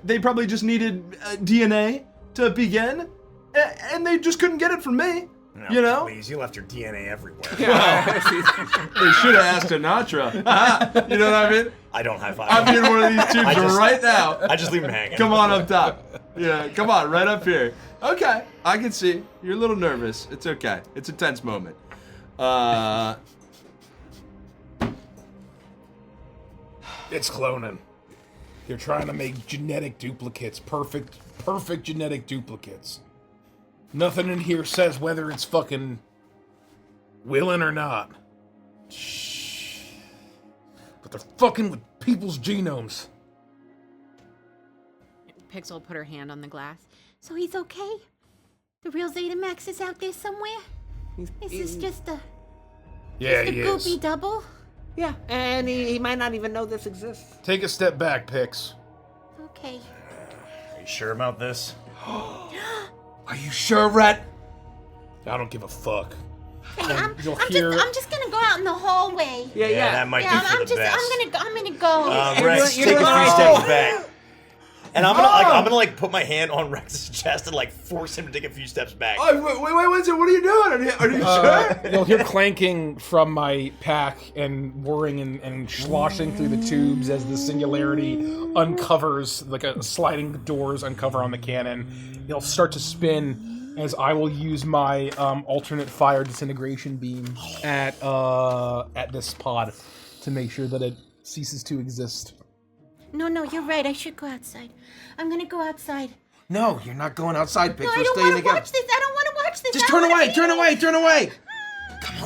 they probably just needed DNA to begin, and they just couldn't get it from me. No, you know? Please, you left your DNA everywhere. Well, they should have asked Sinatra. You know what I mean? I don't high five. I'm in one of these tubes right now. I just leave him hanging. Come on up top. Yeah, come on, right up here. Okay, I can see. You're a little nervous. It's okay. It's a tense moment. It's cloning. They're trying to make genetic duplicates. Perfect genetic duplicates. Nothing in here says whether it's fucking willing or not. Shh. But they're fucking with people's genomes. Pixel put her hand on the glass. So he's okay? The real Zeta-Max is out there somewhere? Is this just a... Yeah, just he a is. goopy double? Yeah, and he might not even know this exists. Take a step back, Pix. Okay. Are you sure about this? Are you sure, Rhett? I don't give a fuck. Hey, I'm hear- just gonna go out in the hallway. Yeah. That might Yeah, be for the best. I'm gonna go. Rex, you take a know- few steps back. And I'm gonna put my hand on Rex's chest and force him to take a few steps back. Oh, wait, what are you doing? Are you sure? You'll hear clanking from my pack and whirring and sloshing through the tubes as the singularity uncovers, like a sliding doors uncover on the cannon. It'll start to spin as I will use my alternate fire disintegration beam at this pod to make sure that it ceases to exist. No, you're right. I should go outside. I'm gonna go outside. No, you're not going outside, Pix. No, I We're don't staying want to together. watch this. I don't want to watch this. Just I turn don't wanna away, be turn here. away, turn away. Come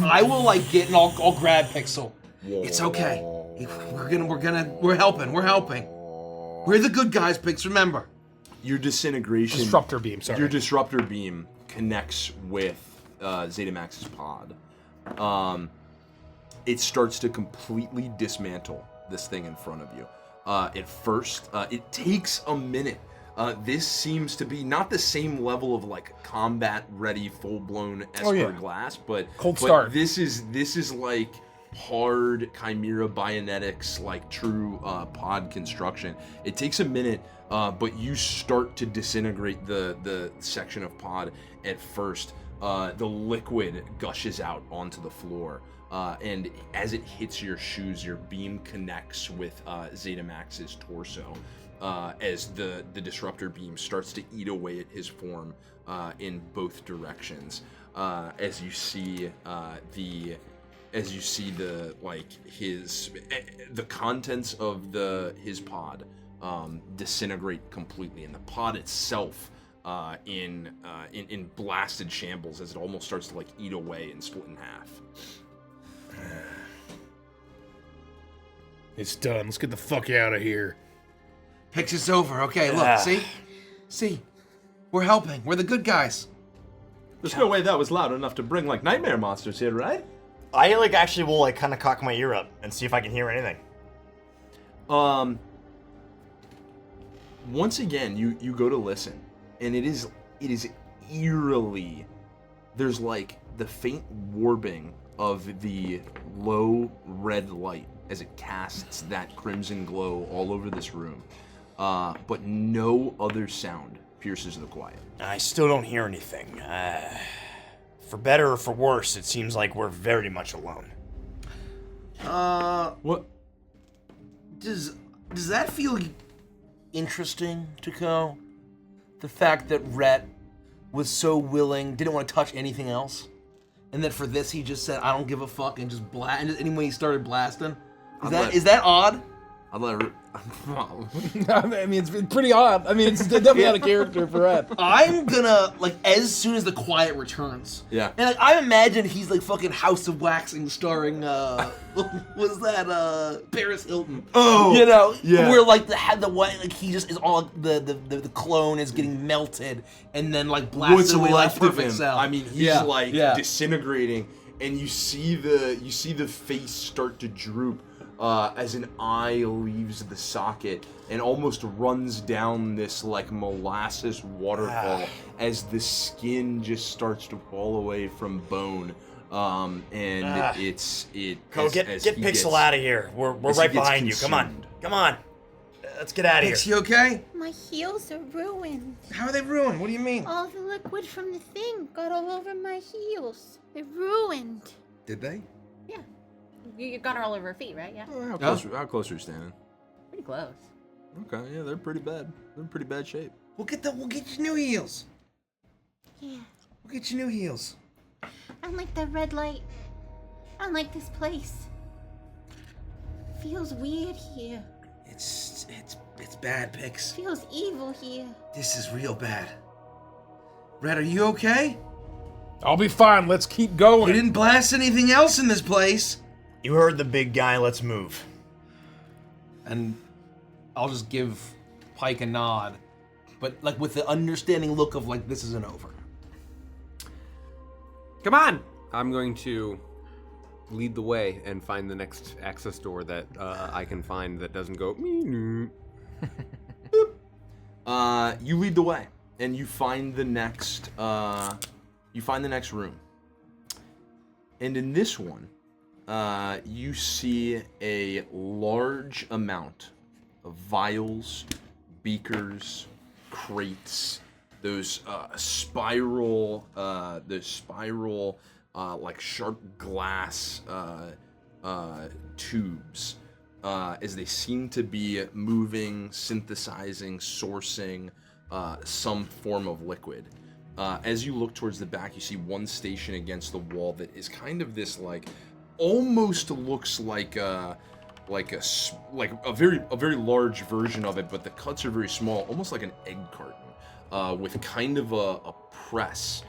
on. I will get and I'll grab Pixel. It's okay. We're helping. We're the good guys, Pix. Remember. Your disintegration... Disruptor beam, sorry. Your disruptor beam connects with Zeta-Max's pod. It starts to completely dismantle this thing in front of you. At first, it takes a minute. This seems to be not the same level of combat-ready, full-blown Esper glass, but Cold start. This is like hard Chimera Bionetics, true pod construction. It takes a minute, but you start to disintegrate the section of pod at first. The liquid gushes out onto the floor. And as it hits your shoes, your beam connects with Zeta-Max's torso as the disruptor beam starts to eat away at his form in both directions. As you see the contents of his pod disintegrate completely, and the pod itself in blasted shambles as it almost starts to eat away and split in half. It's done. Let's get the fuck out of here. Pix, it's over. Okay, look, see? We're helping. We're the good guys. There's no way that was loud enough to bring nightmare monsters here, right? I actually will kind of cock my ear up and see if I can hear anything. Once again, you go to listen, and it is eerily, there's the faint warbing of the low red light as it casts that crimson glow all over this room, but no other sound pierces the quiet. I still don't hear anything. For better or for worse, it seems like we're very much alone. What? Does that feel interesting, Taco? The fact that Rhett was so willing, didn't want to touch anything else, and that for this he just said, "I don't give a fuck," and just blast. And anyway, he started blasting. Is that odd? I'd let her. I mean, it's pretty odd. I mean, it's definitely out of character for Ed. I'm gonna, as soon as the quiet returns. Yeah. And, I imagine he's, fucking House of Waxing starring, was that, Paris Hilton? Oh! You know? Yeah. Where, the white, he just is all, the clone is getting melted and then, blasted What's away left like of perfect him? cell. I mean, he's disintegrating, and you see the face start to droop as an eye leaves the socket and almost runs down this molasses waterfall as the skin just starts to fall away from bone. Get Pixel out of here. We're right behind you. Come on. Let's get out of Pix, here. you okay? My heels are ruined. How are they ruined? What do you mean? All the liquid from the thing got all over my heels. They're ruined. Did they? Yeah. You got her all over her feet, right? Yeah. How close are you standing? Pretty close. Okay, yeah, they're pretty bad. They're in pretty bad shape. We'll get you new heels. Yeah. We'll get you new heels. I don't like that red light. I don't like this place. Feels weird here. It's bad, Pix. Feels evil here. This is real bad. Red, are you okay? I'll be fine. Let's keep going. You didn't blast anything else in this place. You heard the big guy. Let's move. And I'll just give Pike a nod, but like with the understanding look of like this isn't over. Come on! I'm going to lead the way and find the next access door that I can find that doesn't go. You lead the way, and you find the next. You find the next room, and in this one, you see a large amount of vials, beakers, crates, those spiral, like sharp glass tubes, as they seem to be moving, synthesizing, sourcing some form of liquid. As you look towards the back, you see one station against the wall that is kind of this like, almost looks like a very large version of it, but the cuts are very small, almost like an egg carton, with kind of a press,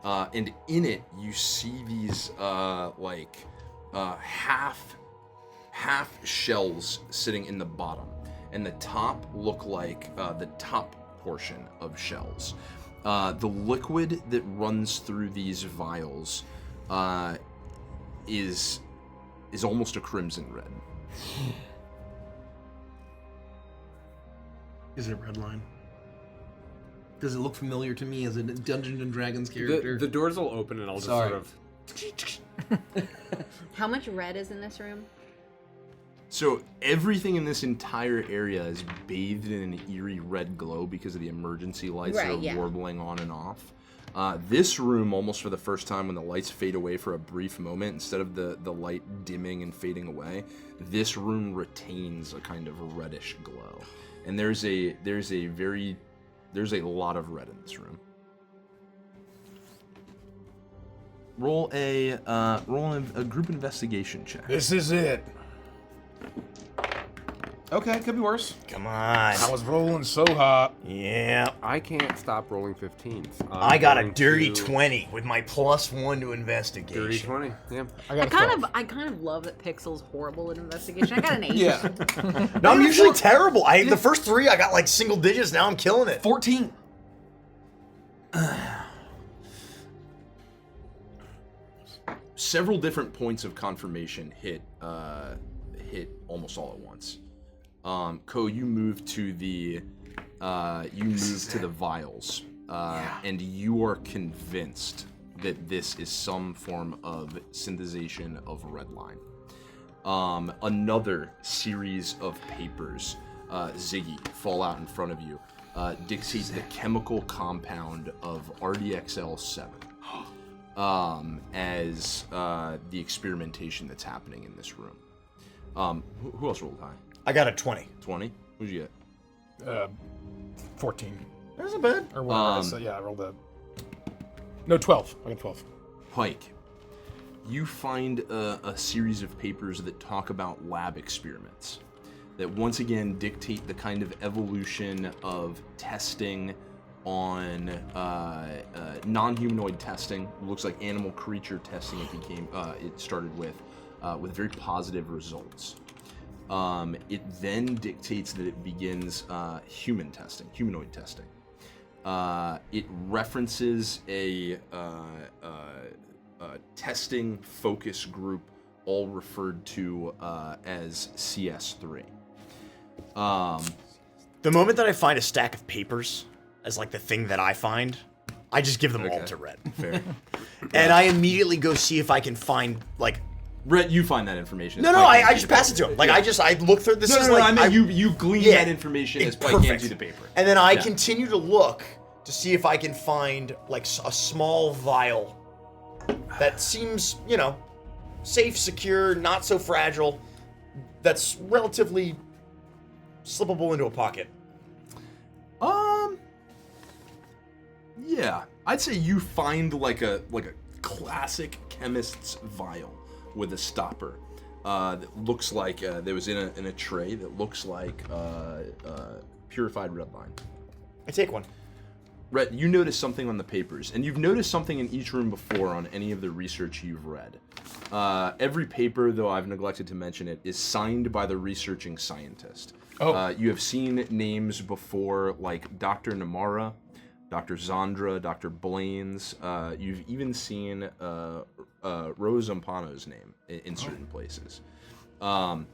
and in it you see these half shells sitting in the bottom, and the top look like the top portion of shells. The liquid that runs through these vials is almost a crimson red. Is it Redline? Does it look familiar to me as a Dungeons and Dragons character? The doors will open and I'll just Sorry. sort of. How much red is in this room? So everything in this entire area is bathed in an eerie red glow because of the emergency lights that are warbling on and off. This room, almost for the first time, when the lights fade away for a brief moment, instead of the light dimming and fading away, this room retains a kind of reddish glow. And there's a lot of red in this room. Roll a group investigation check. This is it. Okay, could be worse. Come on. I was rolling so hot. Yeah. I can't stop rolling 15s. I got a dirty 20 with my +1 to investigation. Dirty 20, yeah. I kind of love that Pixel's horrible at investigation. I got an 8. Yeah. No, I'm usually terrible. The first 3 I got like single digits. Now I'm killing it. 14. Several different points of confirmation hit almost all at once. Ko, you move to the vials, and you are convinced that this is some form of synthesization of redline. Another series of papers, Ziggy, fall out in front of you, dictates the chemical compound of RDXL7 as the experimentation that's happening in this room. Who else rolled high? I got a 20. 20? Who'd you get? 14. That wasn't bad. Or whatever. I rolled a... No, 12. I got 12. Pike, you find a series of papers that talk about lab experiments that once again dictate the kind of evolution of testing on non-humanoid testing. It looks like animal creature testing it started with very positive results. It then dictates that it begins humanoid testing. It references a testing focus group, all referred to as CS3. The moment that I find a stack of papers as like the thing that I find, I just give them all to Red. Fair. And I immediately go see if I can find like Rhett, you find that information. No, I just pass it to him. Like I look through this. No, I mean you glean that information as Pike hands you the paper. And then I continue to look to see if I can find like a small vial that seems, safe, secure, not so fragile, that's relatively slippable into a pocket. Yeah, I'd say you find like a classic chemist's vial with a stopper that looks like that was in a tray that looks like purified red line. I take one. Rhett, you notice something on the papers, and you've noticed something in each room before on any of the research you've read. Every paper, though I've neglected to mention it, is signed by the researching scientist. You have seen names before like Dr. Namara, Dr. Zandra, Dr. Blaine's. You've even seen Rose Zampano's name in certain places. All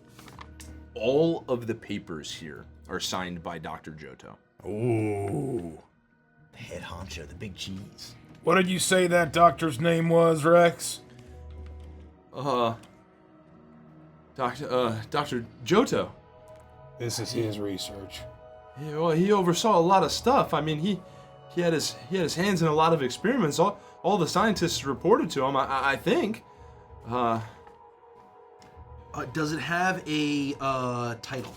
of the papers here are signed by Dr. Johto. Ooh. The head honcho, the big cheese. What did you say that doctor's name was, Rex? Dr. Johto. This is his research. Yeah, well, he oversaw a lot of stuff. I mean, he had his hands in a lot of experiments. All the scientists reported to him, I think. Does it have a title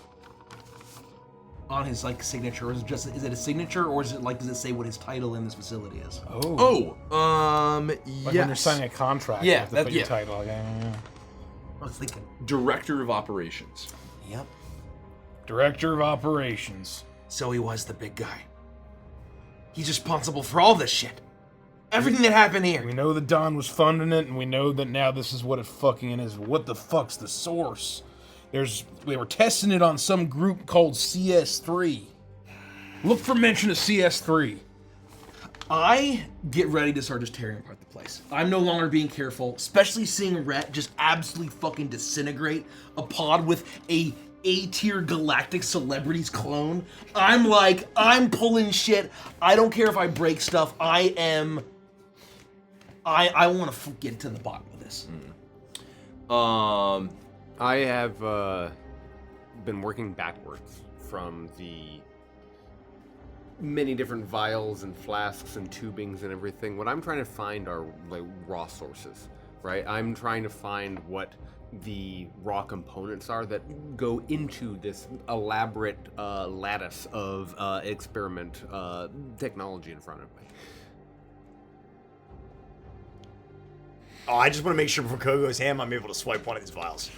on his signature, or is it a signature, or is it does it say what his title in this facility is? Like yes. when you're signing a contract, you have to put your title. Yeah. I was thinking. Director of Operations. Yep. Director of Operations. So he was the big guy. He's responsible for all this shit. Everything that happened here. We know that Don was funding it, and we know that now this is what it fucking is. What the fuck's the source? They were testing it on some group called CS3. Look for mention of CS3. I get ready to start just tearing apart the place. I'm no longer being careful, especially seeing Rhett just absolutely fucking disintegrate a pod with A-tier galactic celebrities clone. I'm pulling shit. I don't care if I break stuff. I want to get to the bottom of this. I have been working backwards from the many different vials and flasks and tubings and everything. What I'm trying to find are raw sources, right? I'm trying to find what the raw components are that go into this elaborate lattice of experiment technology in front of me. Oh, I just want to make sure before Ko goes ham, I'm able to swipe one of these vials.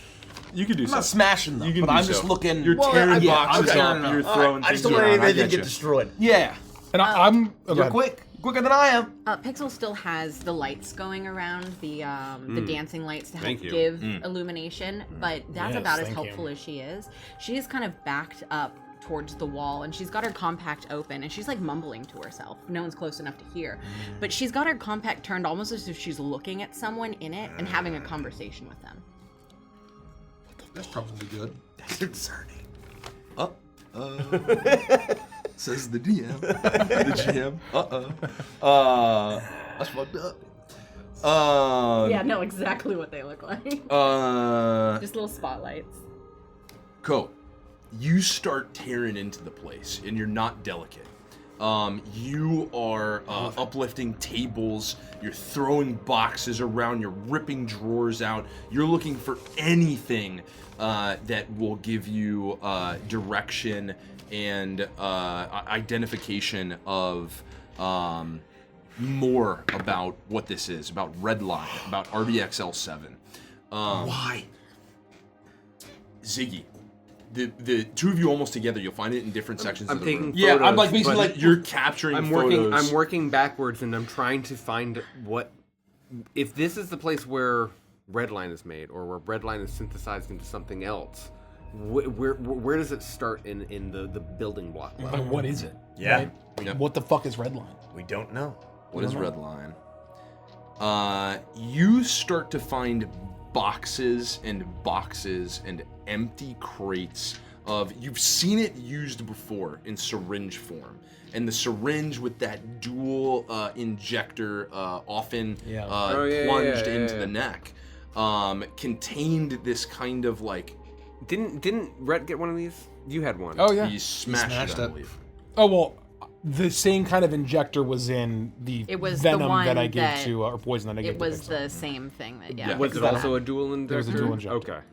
You can do so. I'm not smashing them, You can but do I'm just so. looking. You're tearing boxes okay. up. You're throwing I things just don't want around. I anything to get get you. destroyed. Yeah. And I'm... You're quick. Quicker than I am. Pixel still has the lights going around, the dancing lights to help Thank you. give illumination, but that's Yes, about as thank helpful you. as she is. She is kind of backed up towards the wall, and she's got her compact open, and she's mumbling to herself. No one's close enough to hear, but she's got her compact turned almost as if she's looking at someone in it and having a conversation with them. That's probably good. That's concerning. Says the DM. The GM. That's fucked up. Yeah, no, exactly what they look like. Just little spotlights. Ko, you start tearing into the place, and you're not delicate. You are uplifting tables, you're throwing boxes around, you're ripping drawers out, you're looking for anything that will give you direction and identification of more about what this is, about Redline, about RBXL7. Why? Ziggy. The two of you almost together. You'll find it in different sections of the room. Yeah, I'm photos, basically but You're capturing photos. I'm working backwards, and I'm trying to find if this is the place where Redline is made, or where Redline is synthesized into something else. Where does it start in the building block level? What is it? Yeah. Right? What the fuck is Redline? We don't know. What is Redline? You start to find boxes and boxes and empty crates of, you've seen it used before in syringe form, and the syringe with that dual injector often plunged into the neck. contained this kind of like. Didn't Rhett get one of these? You had one. Oh yeah. He smashed it, I believe. Oh well, the same kind of injector was in the It was venom the one that I gave that- to, or poison that I gave It to was Pixel. the same thing that, yeah. Yeah. Was it also a dual injector? There was a dual injector.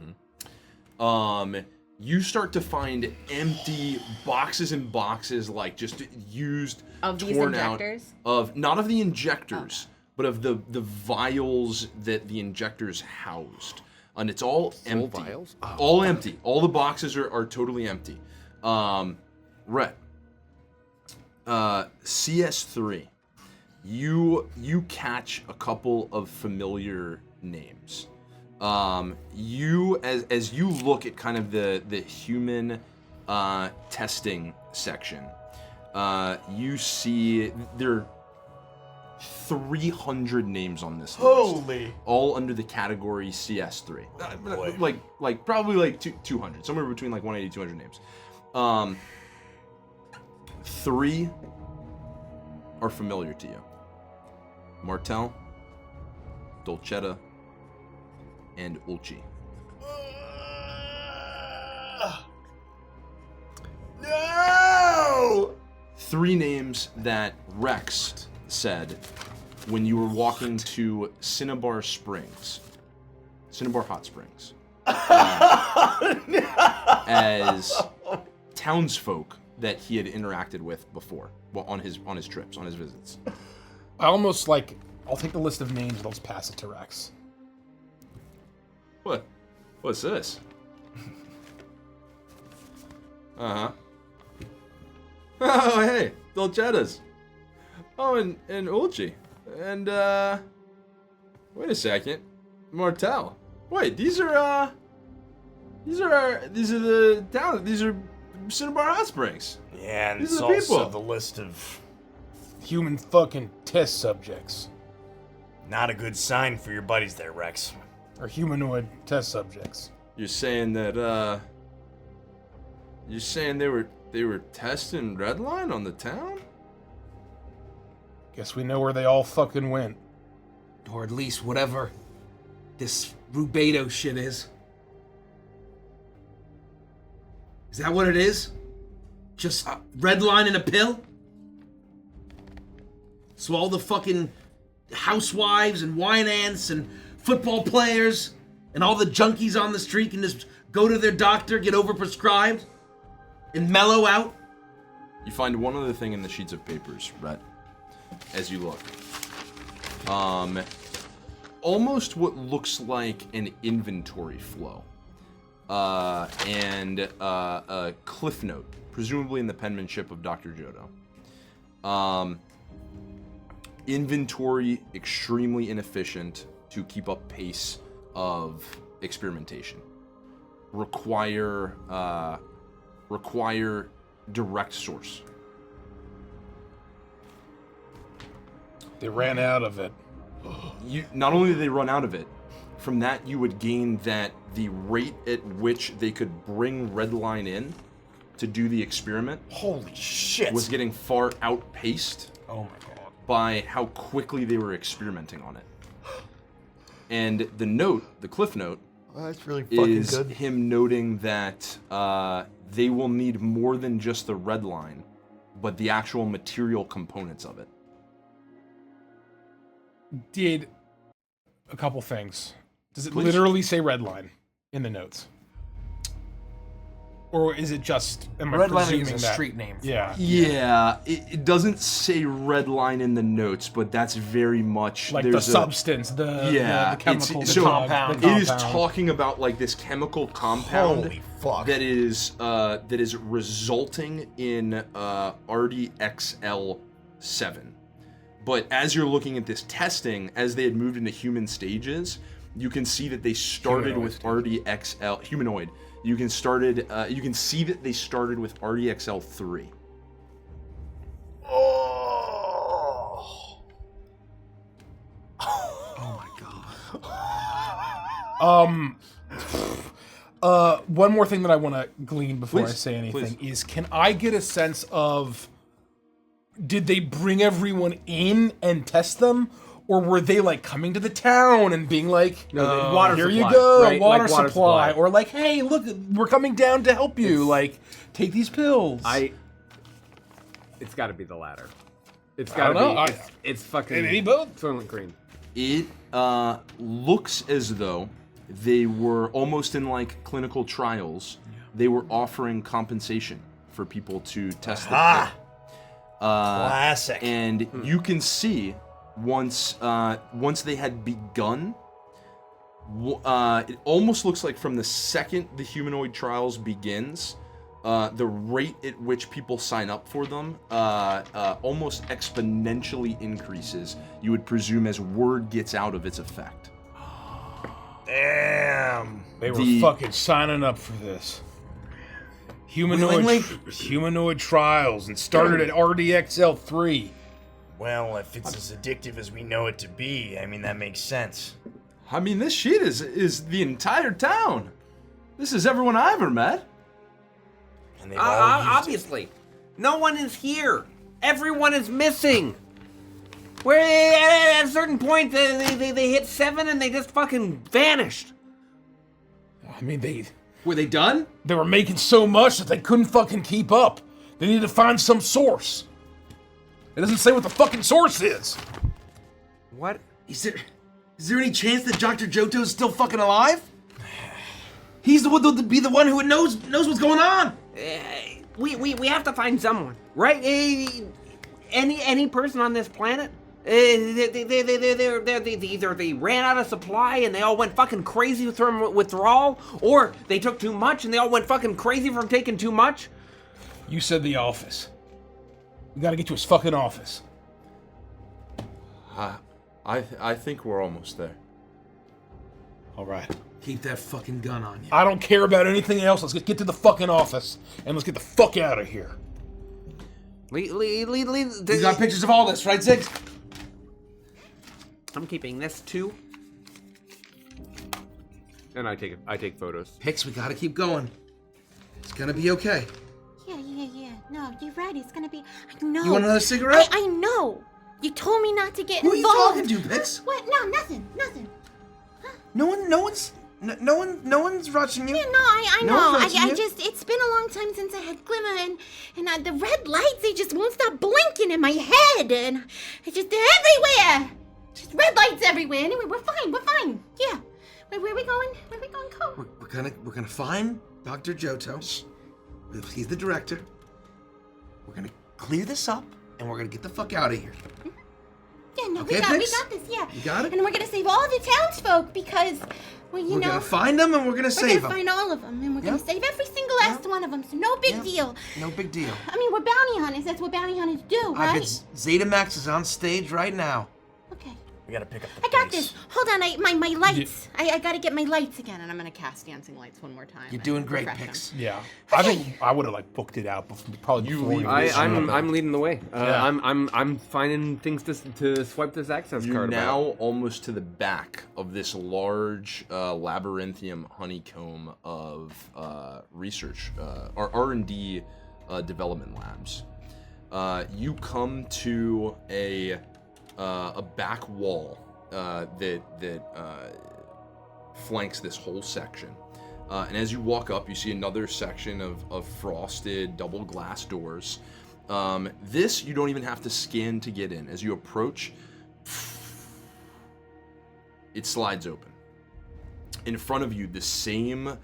Okay. You start to find empty boxes and boxes, like just used, Of these torn injectors? out of not of the injectors, but of the vials that the injectors housed, and it's all empty. vials? All empty. All the boxes are totally empty. Rhett, CS3, you catch a couple of familiar names. You as you look at kind of the human testing section, you see there are 300 names on this list. Holy. All under the category CS3. Like probably like 200, somewhere between like 180 200 names. 3 are familiar to you. Martel, Dolcetta, and Ulchi. No! 3 names that Rex said when you were walking to Cinnabar Hot Springs, as townsfolk that he had interacted with before, on his trips, on his visits. I almost like, I'll take the list of names and I'll just pass it to Rex. What? What's this? Uh-huh. Oh, hey, Dolcettas. Oh, and Ulchi. And, wait a second. Martel. Wait, these are the town, these are Cinnabar Hot Springs. Yeah, and These it's are the also people. the list of Human fucking test subjects. not a good sign for your buddies there, Rex. Or humanoid test subjects. You're saying that, you're saying they were testing Redline on the town? Guess we know where they all fucking went. Or at least whatever this Rubedo shit is. Is that what it is? Just red line in a pill? So all the fucking housewives and wine ants and football players and all the junkies on the street can just go to their doctor, get overprescribed, and mellow out? You find one other thing in the sheets of papers, Rhett, as you look. Almost what looks like an inventory flow. And a cliff note, presumably in the penmanship of Dr. Jodo. Inventory extremely inefficient to keep up pace of experimentation. Require direct source. They ran out of it. Not only did they run out of it, from that you would gain that the rate at which they could bring Redline in to do the experiment Holy shit. was getting far outpaced Oh my god. by how quickly they were experimenting on it. And the note, the cliff note, That's really fucking is good. him noting that they will need more than just the Redline, but the actual material components of it. Did a couple things. Does it Please. literally say red line in the notes? Or is it just, am I Red line presuming is a that? street name. Yeah. Yeah, it doesn't say Redline in the notes, but that's very much Like the there's a- substance, the chemical, the so compound. it is talking about like this chemical compound Holy fuck. that is resulting in RDXL7. But as you're looking at this testing, as they had moved into human stages, you can see that they started with RDXL humanoid. You can see that they started with RDXL3. Oh. One more thing that I want to glean before Please, I say anything please. is, can I get a sense of, did they bring everyone in and test them, Or were they like coming to the town and being like, No, water here supply, you go, right? water, Like water supply. supply. Or like, hey, look, we're coming down to help you. Like, take these pills. It's got to be the latter. It's I got to don't be. know. It's fucking. Maybe both. Soylent Green. It looks as though they were almost in like clinical trials. They were offering compensation for people to test the pill. Classic. And you can see once they had begun, it almost looks like from the second the humanoid trials begins, the rate at which people sign up for them almost exponentially increases, you would presume, as word gets out of its effect. Damn. They were The- fucking signing up for this. Humanoid trials and started at RDXL3. Well, if it's as addictive as we know it to be, I mean, that makes sense. I mean, this shit is the entire town. This is everyone I ever met. And they've all used it. Obviously, no one is here. Everyone is missing. Where at a certain point they hit 7 and they just fucking vanished. I mean, Were they done? they were making so much that they couldn't fucking keep up. They needed to find some source. It doesn't say what the fucking source is. What? Is there any chance that Dr. Johto's still fucking alive? He's the one to be the one who knows what's going on. We have to find someone, right? Any person on this planet. Either they ran out of supply and they all went fucking crazy from withdrawal, or they took too much and they all went fucking crazy from taking too much. You said the office. We gotta get to his fucking office. I think we're almost there. All right. Keep that fucking gun on you. I don't care about anything else. Let's get to the fucking office and let's get the fuck out of here. You got pictures of all this, right, Ziggs? I'm keeping this too. And I take photos. Hicks, we gotta keep going. It's gonna be okay. Yeah. No, you're right. It's gonna be. I know. You want another cigarette? I know. You told me not to get Who are you involved. talking to, Pix? What? No, nothing. No one's rushing you. Yeah, no, I No know. one's rushing I you. just, it's been a long time since I had glimmer, and the red lights, they just won't stop blinking in my head, and they're everywhere. Just red lights everywhere. Anyway, we're fine. Yeah. Where are we going? Go. We're gonna find Dr. Johto. He's the director. We're gonna clear this up, and we're gonna get the fuck out of here. Yeah, no, Okay, we Pix? got this, yeah. You got it? And we're gonna save all the townsfolk because, well, We're gonna find them, and we're gonna we're save gonna them. find all of them, and we're gonna Yep. save every single last Yep. one of them, so no big Yep. deal. No big deal. I mean, we're bounty hunters. That's what bounty hunters do, I right? bet Zeta Max is on stage right now. Okay. We gotta pick up the I got pace. this. Hold on, my lights. I gotta get my lights again, and I'm gonna cast dancing lights one more time. You're and doing great, refresh 'em. Pix. Yeah. I think I would have like booked it out before, probably before leave you this showed shit up. I'm leading the way. Yeah. I'm finding things to swipe this access You're card. now about. almost to the back of this large labyrinthium honeycomb of research or R&D development labs. You come to a back wall that flanks this whole section. And as you walk up, you see another section of frosted double glass doors. This you don't even have to scan to get in. As you approach, it slides open. In front of you, the same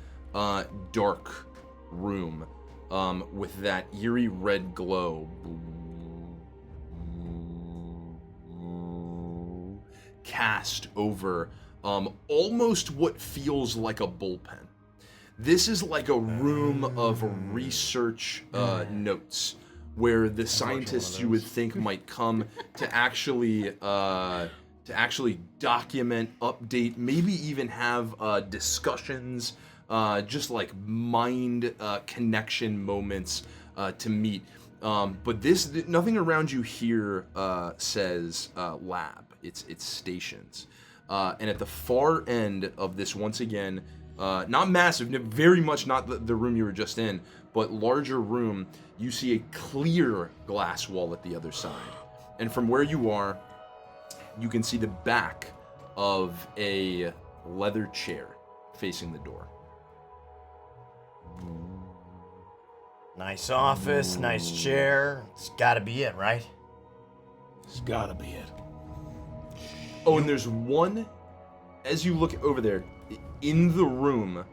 dark room with that eerie red glow cast over almost what feels like a bullpen. This is like a room of research notes where the scientists you would think might come to actually document, update, maybe even have discussions, just like mind connection moments to meet. But nothing around you here says lab. It's stations. And at the far end of this, once again, not massive, very much not the room you were just in, but larger room, you see a clear glass wall at the other side. And from where you are, you can see the back of a leather chair facing the door. Nice office, nice chair. It's gotta be it, right? It's gotta be it. Oh, and there's one, as you look over there, in the room,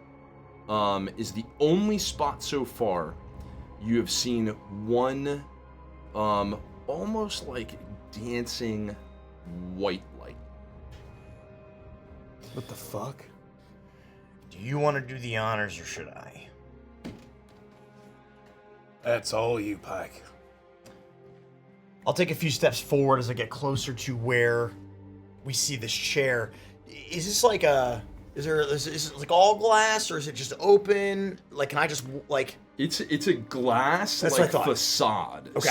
is the only spot so far you have seen one, almost like dancing white light. What the fuck? Do you want to do the honors or should I? That's all you, Pike. I'll take a few steps forward as I get closer to where we see this chair. Is this like a... Is it like all glass or is it just open? Like, can I just, like... It's a glass That's like what I thought. facade. Okay.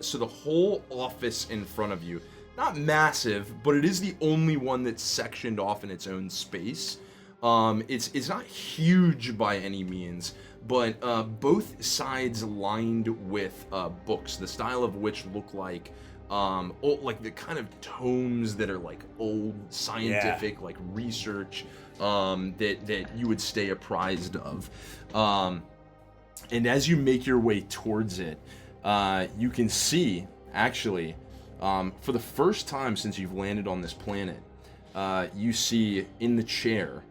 So the whole office in front of you, not massive, but it is the only one that's sectioned off in its own space. It's not huge by any means, but both sides lined with books, the style of which look like like the kind of tomes that are like old scientific like research that you would stay apprised of. And as you make your way towards it, you can see actually for the first time since you've landed on this planet, you see in the chair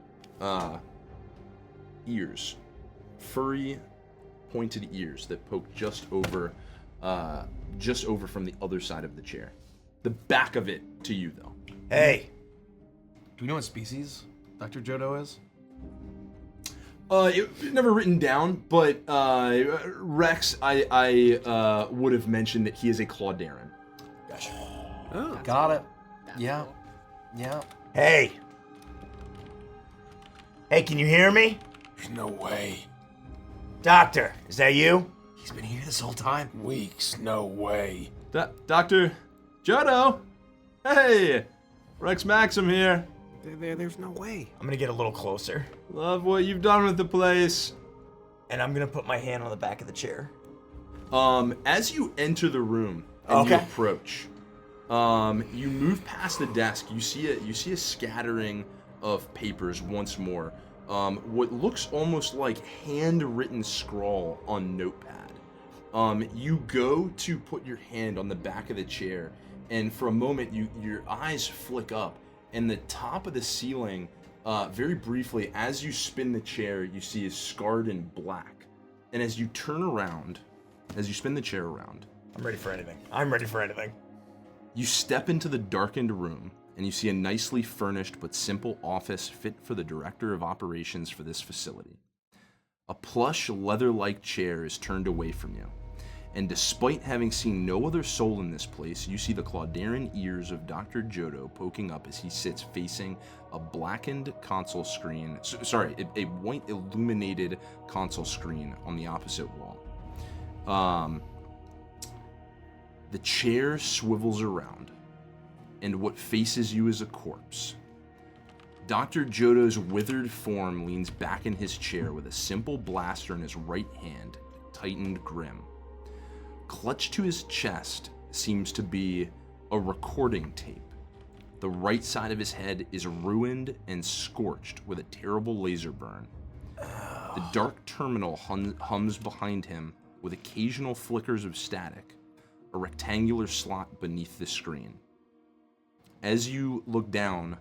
ears, furry pointed ears that poke just over from the other side of the chair. The back of it to you, though. Hey. Do we know what species Dr. Jodo is? It never written down, but Rex, I would have mentioned that he is a Claudarin. Gotcha. Oh. Got it. Yeah. Yeah. Hey. Hey, can you hear me? There's no way. Doctor, is that you? He's been here this whole time. Weeks, no way. Dr. Jodo! Hey! Rex Maxim here. There's no way. I'm gonna get a little closer. Love what you've done with the place. And I'm gonna put my hand on the back of the chair. As you enter the room and you approach, you move past the desk. You see a scattering of papers once more. What looks almost like handwritten scrawl on notepad. You go to put your hand on the back of the chair, and for a moment, your eyes flick up, and the top of the ceiling, very briefly, as you spin the chair, you see is scarred in black. And as you turn around, as you spin the chair around, I'm ready for anything. I'm ready for anything. you step into the darkened room, and you see a nicely furnished but simple office fit for the director of operations for this facility. A plush, leather-like chair is turned away from you, and despite having seen no other soul in this place, you see the Claudarin ears of Dr. Jodo poking up as he sits facing a blackened console screen, a white illuminated console screen on the opposite wall. The chair swivels around, and what faces you is a corpse. Dr. Jodo's withered form leans back in his chair with a simple blaster in his right hand, tightened grim. Clutched to his chest seems to be a recording tape. The right side of his head is ruined and scorched with a terrible laser burn. The dark terminal hums behind him with occasional flickers of static, a rectangular slot beneath the screen. As you look down,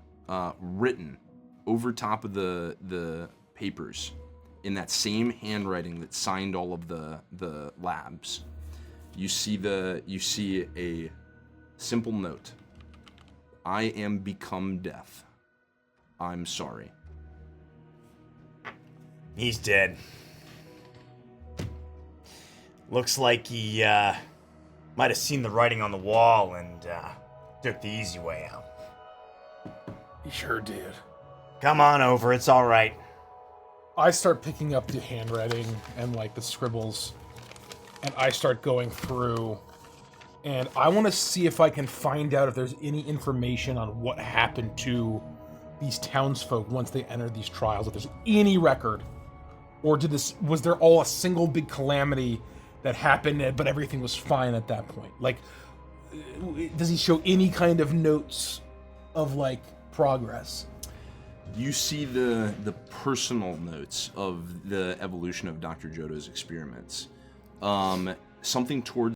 written over top of the papers in that same handwriting that signed all of the labs, you see a simple note. I am become death. I'm sorry. He's dead. Looks like he might have seen the writing on the wall and took the easy way out. He sure did. Come on over, it's all right. I start picking up the handwriting and like the scribbles, and I start going through, and I want to see if I can find out if there's any information on what happened to these townsfolk once they entered these trials, if there's any record, or was there all a single big calamity that happened, but everything was fine at that point? Like, does he show any kind of notes of like progress. You see the personal notes of the evolution of Dr. Jodo's experiments. Something towards